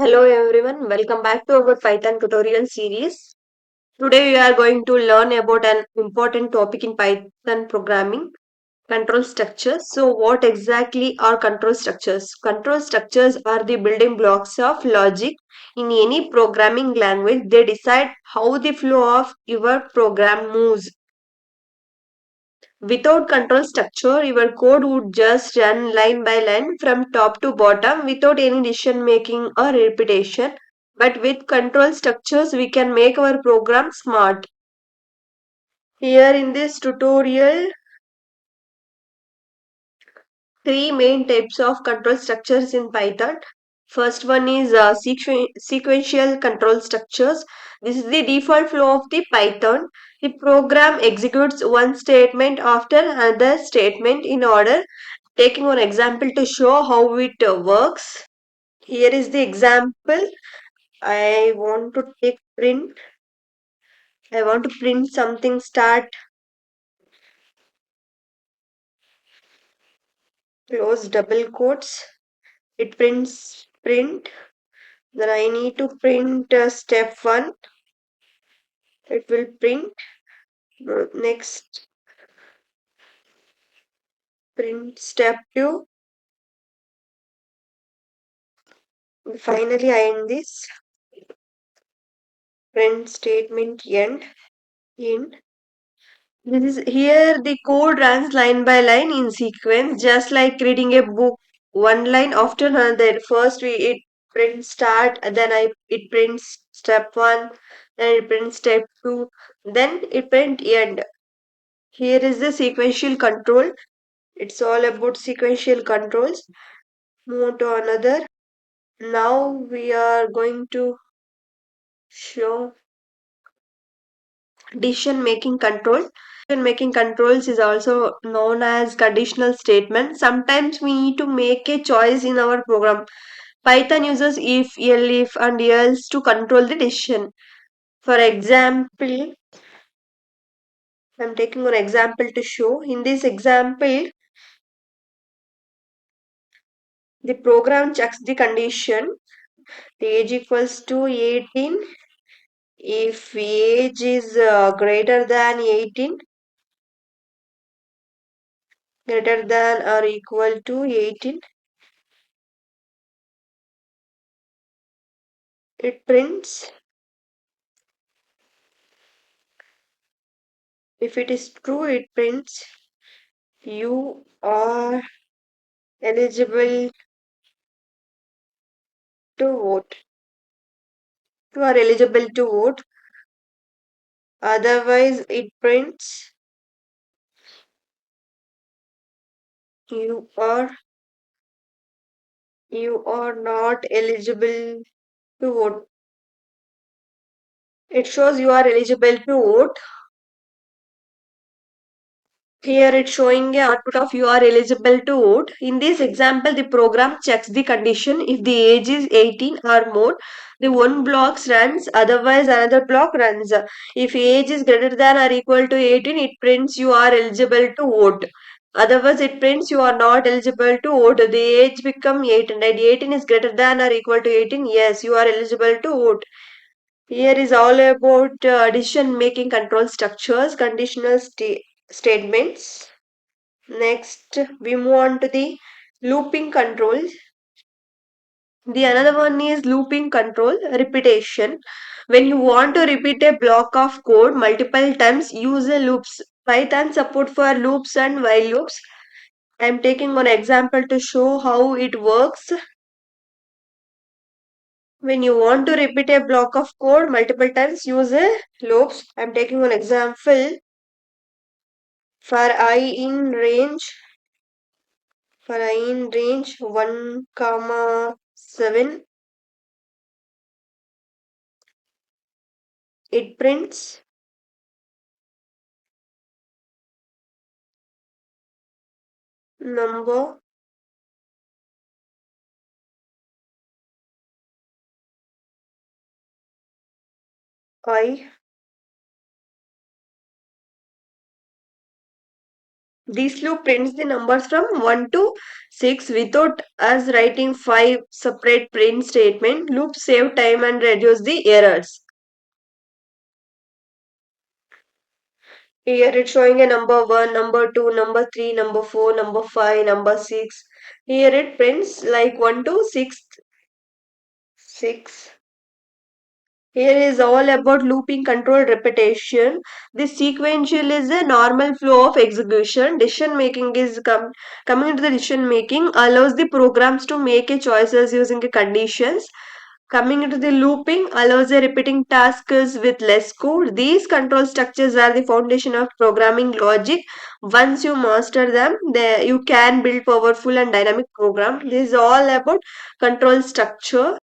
Hello everyone, welcome back to our Python tutorial series. Today we are going to learn about an important topic in Python programming, control structures. So what exactly are control structures? Control structures are the building blocks of logic in any programming language. They decide how the flow of your program moves. Without control structure, your code would just run line by line from top to bottom without any decision making or repetition. But with control structures, we can make our program smart. Here in this tutorial, three main types of control structures in Python. First one is sequential control structures. This is the default flow of the Python. The program executes one statement after another statement in order. Taking one example to show how it works. Here is the example. I want to take print. I want to print something start, close double quotes. It prints print. Then I need to print step 1. It will print. Next, print step 2. Finally, I end this. Print statement end. End. This is here the code runs line by line in sequence, just like reading a book, one line after another. First, it prints start, and then it prints step 1, then it prints step 2, then it print end. Here is the sequential control. It's all about sequential controls. Move to another. Now we are going to show decision making control. Decision making controls is also known as conditional statements. Sometimes we need to make a choice in our program. Python uses if, elif, and else to control the decision. For example, I'm taking an example to show. In this example, the program checks the condition the age equals to 18 if age is greater than 18, greater than or equal to 18. It prints. If it is true, it prints you are eligible to vote. You are eligible to vote. Otherwise, it prints you are you are not eligible to vote. It shows you are eligible to vote. Here it's showing a output of you are eligible to vote. In this example, the program checks the condition. If the age is 18 or more, the one block runs, otherwise another block runs. If age is greater than or equal to 18, it prints you are eligible to vote. Otherwise, it prints you are not eligible to vote. The age become 18 and 18 is greater than or equal to 18. Yes, you are eligible to vote. Here is all about decision making control structures, conditional statements. Next, we move on to the looping control. The another one is looping control, repetition. When you want to repeat a block of code multiple times, use a loops. Python support for loops and while loops. I am taking one example to show how it works. When you want to repeat a block of code multiple times, use a loops. I am taking one example. For I in range, for I in range 1 comma 7, it prints number I This loop prints the numbers from 1 to 6 without us writing 5 separate print statement. Loops save time and reduce the errors. Here it's showing a number 1, number 2, number 3, number 4, number 5, number 6. Here it prints like 1 to 6. 6. Here is all about looping control repetition. This sequential is a normal flow of execution. Decision making is coming into the decision making allows the programs to make a choices using a conditions. Coming into the looping allows a repeating tasks with less code. These control structures are the foundation of programming logic. Once you master them, you can build powerful and dynamic program. This is all about control structure.